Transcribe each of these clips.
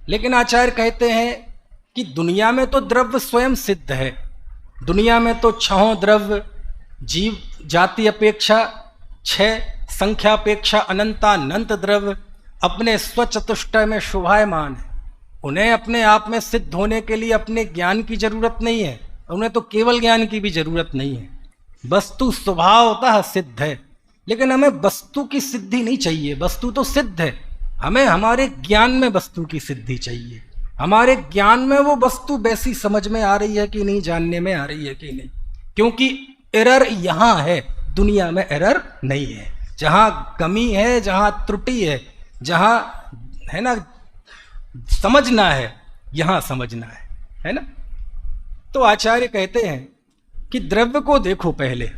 लेकिन आचार्य कहते हैं कि दुनिया में तो द्रव्य स्वयं सिद्ध है। दुनिया में तो छहों द्रव्य जीव जाति अपेक्षा, छह संख्यापेक्षा अनंतानंत द्रव्य अपने स्वचतुष्टय में शोभायमान है। उन्हें अपने आप में सिद्ध होने के लिए अपने ज्ञान की जरूरत नहीं है, उन्हें तो केवल ज्ञान की भी जरूरत नहीं है। वस्तु स्वभावतः सिद्ध है, लेकिन हमें वस्तु की सिद्धि नहीं चाहिए। वस्तु तो सिद्ध है, हमें हमारे ज्ञान में वस्तु की सिद्धि चाहिए। हमारे ज्ञान में वो वस्तु वैसी समझ में आ रही है कि नहीं, जानने में आ रही है कि नहीं। क्योंकि एरर यहाँ है, दुनिया में एरर नहीं है। जहाँ कमी है, जहाँ त्रुटि है, जहाँ है ना समझना है, यहाँ समझना है ना। तो आचार्य कहते हैं कि द्रव्य को देखो पहले।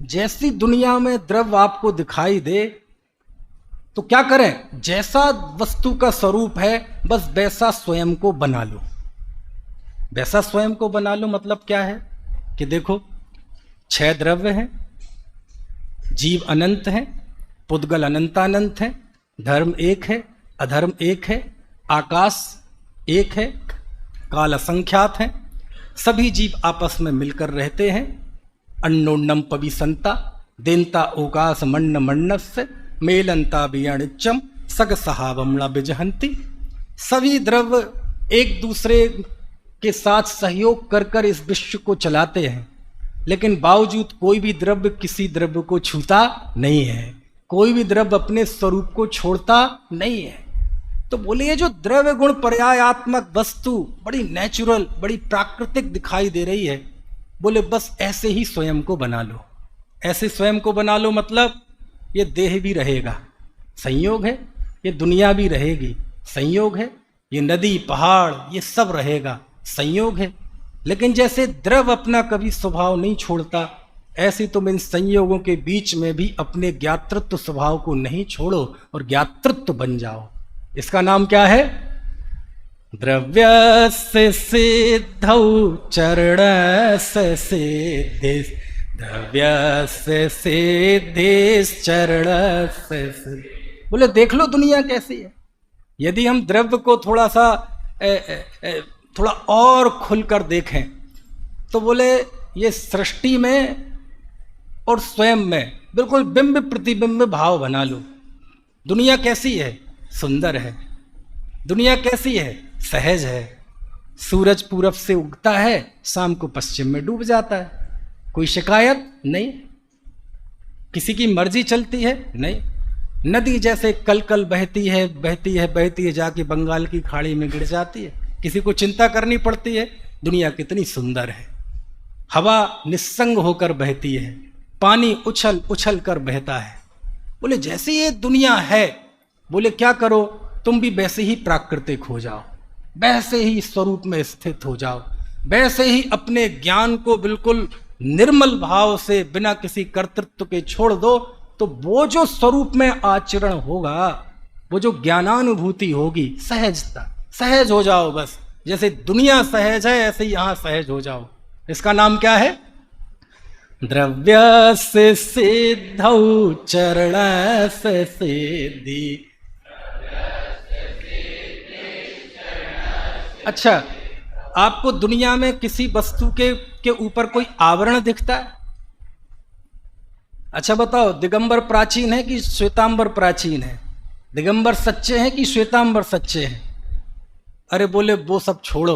जैसी दुनिया में द्रव्य आपको दिखाई दे तो क्या करें, जैसा वस्तु का स्वरूप है बस वैसा स्वयं को बना लो। वैसा स्वयं को बना लो मतलब क्या है कि देखो, छह द्रव्य हैं, जीव अनंत हैं, पुद्गल अनंतानंत हैं, धर्म एक है, अधर्म एक है, आकाश एक है, काल असंख्यात है, सभी जीव आपस में मिलकर रहते हैं। अन्नोन्नम पविसंता देनता ओकाश मण्ण मण्णस्य मेलंता बियणिच्चम सग सहावमणा बिजहंती। सभी द्रव्य एक दूसरे के साथ सहयोग कर कर इस विश्व को चलाते हैं, लेकिन बावजूद कोई भी द्रव्य किसी द्रव्य को छूता नहीं है, कोई भी द्रव्य अपने स्वरूप को छोड़ता नहीं है। तो बोले ये जो द्रव्य गुण पर्यायात्मक वस्तु बड़ी नेचुरल, बड़ी प्राकृतिक दिखाई दे रही है, बोले बस ऐसे ही स्वयं को बना लो। ऐसे स्वयं को बना लो मतलब ये देह भी रहेगा, संयोग है, ये दुनिया भी रहेगी, संयोग है, ये नदी पहाड़ ये सब रहेगा, संयोग है। लेकिन जैसे द्रव्य अपना कभी स्वभाव नहीं छोड़ता, ऐसे तुम इन संयोगों के बीच में भी अपने ज्ञातृत्व स्वभाव को नहीं छोड़ो और ज्ञातृत्व बन जाओ। इसका नाम क्या है? द्रव्यस्य सिद्धौ चरणस्य सिद्धिस्, द्रव्यस्य सिद्धिस् चरणस्य सिद्धिः। बोले देख लो दुनिया कैसी है। यदि हम द्रव्य को थोड़ा सा थोड़ा और खुलकर देखें तो बोले ये सृष्टि में और स्वयं में बिल्कुल बिंब प्रतिबिंब भाव बना लो। दुनिया कैसी है? सुंदर है। दुनिया कैसी है? सहज है। सूरज पूरब से उगता है, शाम को पश्चिम में डूब जाता है, कोई शिकायत नहीं। किसी की मर्जी चलती है? नहीं। नदी जैसे कल कल बहती है बहती है बहती है, जाके बंगाल की खाड़ी में गिर जाती है, किसी को चिंता करनी पड़ती है। दुनिया कितनी सुंदर है। हवा निस्संग होकर बहती है, पानी उछल उछल कर बहता है। बोले जैसे ये दुनिया है, बोले क्या करो, तुम भी वैसे ही प्राकृतिक हो जाओ, वैसे ही स्वरूप में स्थित हो जाओ, वैसे ही अपने ज्ञान को बिल्कुल निर्मल भाव से बिना किसी कर्तृत्व के छोड़ दो, तो वो जो स्वरूप में आचरण होगा, वो जो ज्ञानानुभूति होगी, सहजता, सहज हो जाओ। बस जैसे दुनिया सहज है ऐसे ही यहां सहज हो जाओ। इसका नाम क्या है? द्रव्यस्य सिद्धौ चरणस्य सिद्धि। अच्छा, आपको दुनिया में किसी वस्तु के ऊपर कोई आवरण दिखता है? अच्छा बताओ, दिगंबर प्राचीन है कि श्वेतांबर प्राचीन है? दिगंबर सच्चे हैं कि श्वेतांबर सच्चे हैं? अरे बोले वो सब छोड़ो,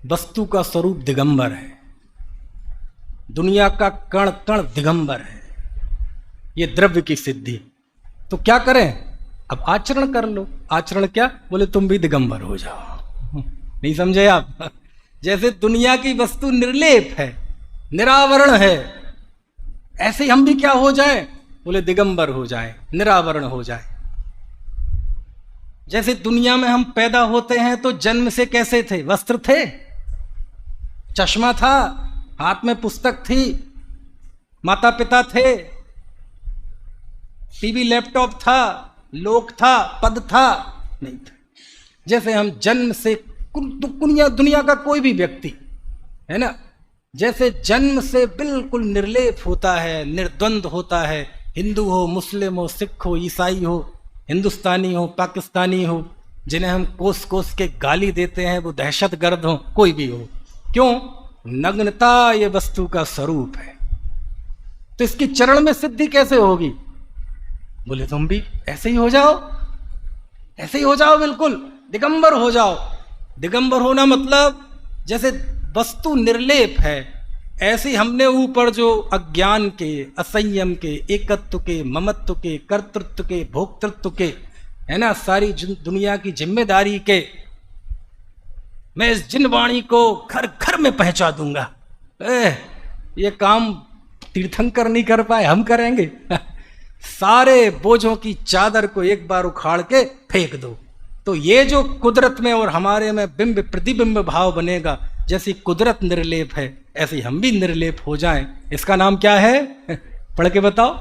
वस्तु का स्वरूप दिगंबर है, दुनिया का कण कण दिगंबर है। ये द्रव्य की सिद्धि। तो क्या करें? अब आचरण कर लो। आचरण क्या? बोले तुम भी दिगंबर हो जाओ। नहीं समझे आप? जैसे दुनिया की वस्तु निर्लेप है, निरावरण है, ऐसे ही हम भी क्या हो जाए? बोले दिगंबर हो जाए, निरावरण हो जाए। जैसे दुनिया में हम पैदा होते हैं तो जन्म से कैसे थे? वस्त्र थे, चश्मा था, हाथ में पुस्तक थी, माता पिता थे, टीवी लैपटॉप था, लोक था, पद था? नहीं था। जैसे हम जन्म से दुनिया का कोई भी व्यक्ति है ना, जैसे जन्म से बिल्कुल निर्लेप होता है, निर्द्वंद होता है, हिंदू हो, मुस्लिम हो, सिख हो, ईसाई हो, हिंदुस्तानी हो, पाकिस्तानी हो, जिन्हें हम कोस कोस के गाली देते हैं वो दहशतगर्द हो, कोई भी हो, क्यों? नग्नता ये वस्तु का स्वरूप है। तो इसकी चरण में सिद्धि कैसे होगी? बोले तुम भी ऐसे ही हो जाओ, ऐसे ही हो जाओ, बिल्कुल दिगंबर हो जाओ। दिगंबर होना मतलब जैसे वस्तु निर्लेप है, ऐसे ही हमने ऊपर जो अज्ञान के, असंयम के, एकत्व के, ममत्व के, कर्तृत्व के, भोक्तृत्व के, है ना, सारी दुनिया की जिम्मेदारी के, मैं इस जिन वाणी को घर घर में पहुंचा दूंगा। ये काम तीर्थंकर नहीं कर पाए, हम करेंगे। सारे बोझों की चादर को एक बार उखाड़ के फेंक दो, तो ये जो कुदरत में और हमारे में बिंब प्रतिबिंब भाव बनेगा, जैसी कुदरत निर्लेप है ऐसे हम भी निर्लेप हो जाएं। इसका नाम क्या है? पढ़ के बताओ।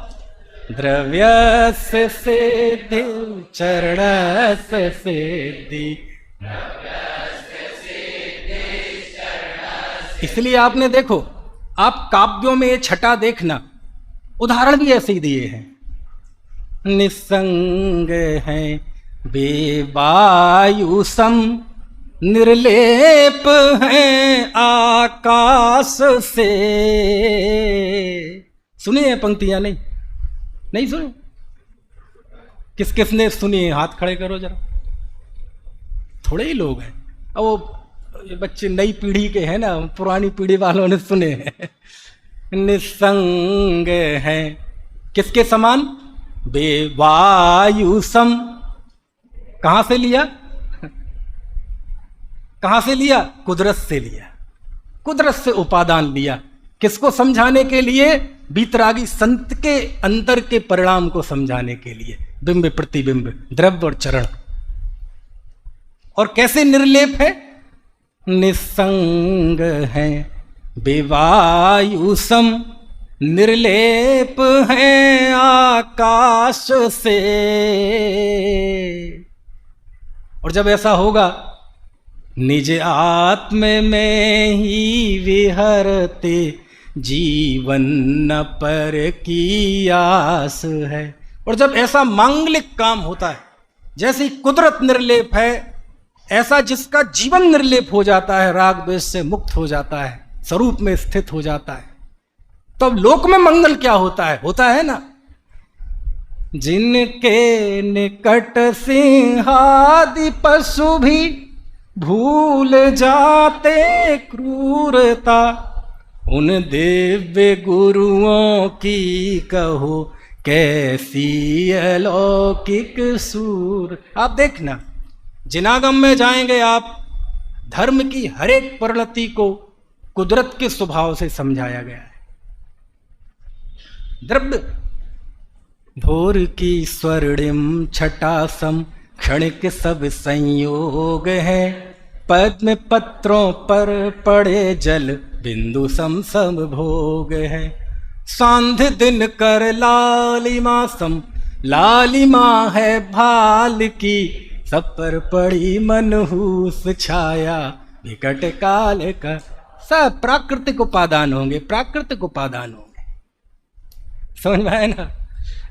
द्रव्यस्य सिद्धि चरणस्य सिद्धि। इसलिए आपने देखो, आप काव्यों में ये छटा देखना, उदाहरण भी ऐसे ही दिए हैं। निसंग है बेवायु सम, निर्लेप हैं आकाश से। सुनिए पंक्तियां? नहीं सुनी? किस किसने सुनी? हाथ खड़े करो जरा। थोड़े ही लोग हैं। अब वो ये बच्चे नई पीढ़ी के हैं ना, पुरानी पीढ़ी वालों ने सुने हैं। निसंग हैं किसके समान? बेवायु सम। कहां से लिया? कहां से लिया? कुदरत से लिया। कुदरत से उपादान लिया। किसको समझाने के लिए? बीतरागी संत के अंतर के परिणाम को समझाने के लिए। बिंब प्रतिबिंब, द्रव्य और चरण। और कैसे निर्लेप है? निसंग है बेवायु सम, निर्लेप है आकाश से। और जब ऐसा होगा, निज आत्म में ही विहरते, जीवन न पर की आस है। और जब ऐसा मांगलिक काम होता है, जैसी कुदरत निर्लेप है, ऐसा जिसका जीवन निर्लेप हो जाता है, राग द्वेष से मुक्त हो जाता है, स्वरूप में स्थित हो जाता है, तब तो लोक में मंगल क्या होता है? होता है ना, जिनके निकट सिंहादि पशु भी भूल जाते क्रूरता, उन दिव्य गुरुओं की कहो कैसी अलौकिक सूर। आप देखना, जिनागम में जाएंगे आप, धर्म की हर एक परिणति को कुदरत के स्वभाव से समझाया गया है। द्रव्य भोर की स्वर्णिम छटासम, क्षणिक सब संयोग है, पद्म पत्रों पर पड़े जल बिंदु सम सम भोग है। सांध्य दिन कर लालिमा सम, लालिमा है भाल की, सब पर पड़ी मनहूस छाया, विकट काल का। सब प्राकृतिक उपादान होंगे, प्राकृतिक उपादान होंगे। समझ में आया ना?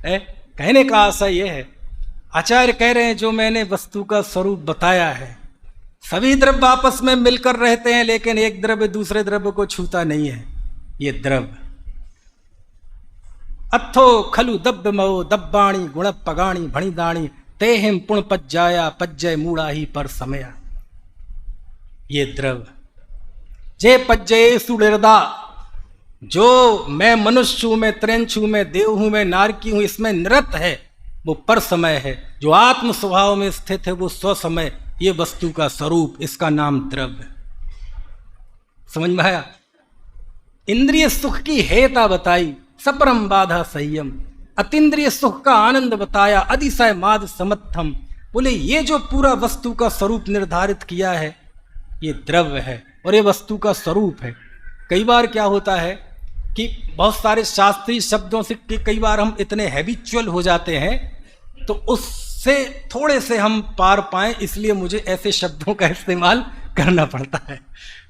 कहने का आशा यह है, आचार्य कह रहे हैं जो मैंने वस्तु का स्वरूप बताया है, सभी द्रव्य आपस में मिलकर रहते हैं, लेकिन एक द्रव्य दूसरे द्रव्य को छूता नहीं है। ये द्रव्य अथो खलु दब्ब मो दब्बाणी गुण पगाणी भणिदाणी, तेहिम पुण पज्जाया पज्जय मूढ़ा ही पर समया। ये द्रव्य जे पज्जये सुहृदा, जो मैं मनुष्य हूं, मैं त्रेंच हूं, मैं देव हूं, मैं नारकी हूं, इसमें निरत है, वो पर समय है। जो आत्म स्वभाव में स्थित है वो स्व समय। ये वस्तु का स्वरूप, इसका नाम द्रव्य। समझ में आया? इंद्रिय सुख की हेता बताई, सपरम बाधा संयम। अतीन्द्रिय सुख का आनंद बताया, अतिशय माद समर्थम। बोले ये जो पूरा वस्तु का स्वरूप निर्धारित किया है, ये द्रव्य है और ये वस्तु का स्वरूप है। कई बार क्या होता है कि बहुत सारे शास्त्रीय शब्दों से कई बार हम इतने हैबिचुअल हो जाते हैं, तो उससे थोड़े से हम पार पाएं, इसलिए मुझे ऐसे शब्दों का इस्तेमाल करना पड़ता है।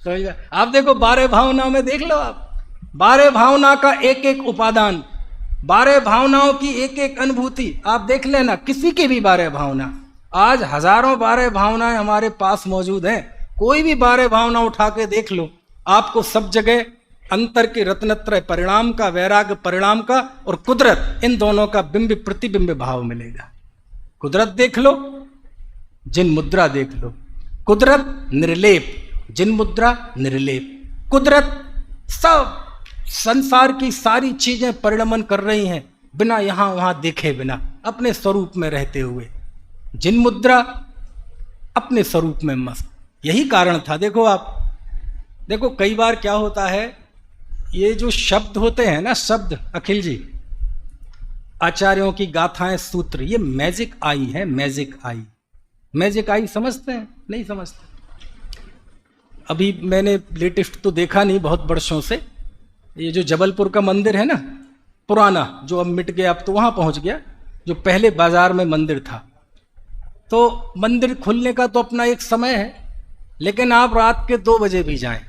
तो आप देखो 12 भावनाओं में देख लो, आप 12 भावना का एक एक उपादान, 12 भावनाओं की एक एक अनुभूति आप देख लेना, किसी की भी 12 भावना, आज हजारों 12 भावनाएं हमारे पास मौजूद हैं, कोई भी 12 भावना उठा के देख लो, आपको सब जगह अंतर के रत्नत्रय परिणाम का, वैराग्य परिणाम का और कुदरत, इन दोनों का बिंब प्रतिबिंब भाव मिलेगा। कुदरत देख लो, जिन मुद्रा देख लो, कुदरत निर्लेप, जिन मुद्रा निर्लेप। कुदरत सब संसार की सारी चीजें परिणमन कर रही हैं बिना यहां वहां देखे, बिना अपने स्वरूप में रहते हुए। जिन मुद्रा अपने स्वरूप में मस्त। यही कारण था। देखो आप, देखो कई बार क्या होता है, ये जो शब्द होते हैं ना, शब्द अखिल जी, आचार्यों की गाथाएं, सूत्र, ये मैजिक आई है, मैजिक आई। मैजिक आई समझते हैं? नहीं समझते। अभी मैंने लेटेस्ट तो देखा नहीं बहुत वर्षों से, ये जो जबलपुर का मंदिर है ना पुराना, जो अब मिट गया, अब तो वहां पहुंच गया, जो पहले बाजार में मंदिर था। तो मंदिर खुलने का तो अपना एक समय है, लेकिन आप रात के 2 बजे भी जाएं,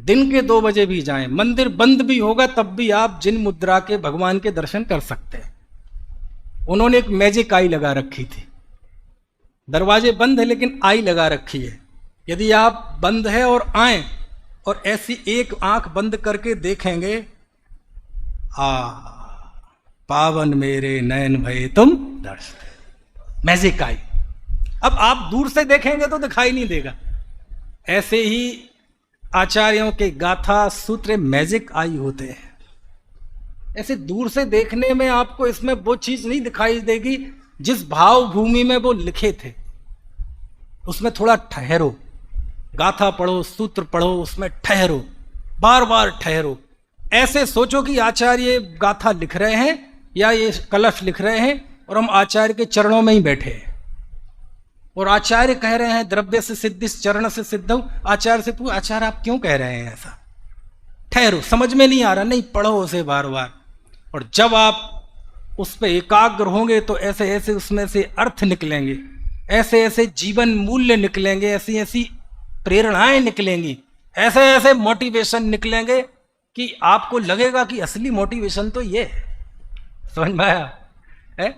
दिन के 2 बजे भी जाएं, मंदिर बंद भी होगा तब भी आप जिन मुद्रा के भगवान के दर्शन कर सकते हैं। उन्होंने एक मैजिक आई लगा रखी थी। दरवाजे बंद है लेकिन आई लगा रखी है। यदि आप बंद है और आए और ऐसी एक आंख बंद करके देखेंगे, पावन मेरे नयन भये तुम दर्शन, मैजिक आई। अब आप दूर से देखेंगे तो दिखाई नहीं देगा। ऐसे ही आचार्यों के गाथा सूत्र मैजिक आई होते हैं। ऐसे दूर से देखने में आपको इसमें वो चीज नहीं दिखाई देगी जिस भाव भूमि में वो लिखे थे। उसमें थोड़ा ठहरो, गाथा पढ़ो, सूत्र पढ़ो, उसमें ठहरो, बार बार ठहरो। ऐसे सोचो कि आचार्य गाथा लिख रहे हैं या ये कलश लिख रहे हैं और हम आचार्य के चरणों में ही बैठे हैं, और आचार्य कह रहे हैं द्रव्य से सिद्धि चरण से सिद्धौ। आचार्य से पूछ, आचार्य आप क्यों कह रहे हैं ऐसा? ठहरो, समझ में नहीं आ रहा, नहीं पढ़ो उसे बार बार। और जब आप उस पर एकाग्र होंगे तो ऐसे ऐसे उसमें से अर्थ निकलेंगे, ऐसे ऐसे जीवन मूल्य निकलेंगे, ऐसी ऐसी प्रेरणाएं निकलेंगी, ऐसे ऐसे मोटिवेशन निकलेंगे कि आपको लगेगा कि असली मोटिवेशन तो ये है। समझ में आया है?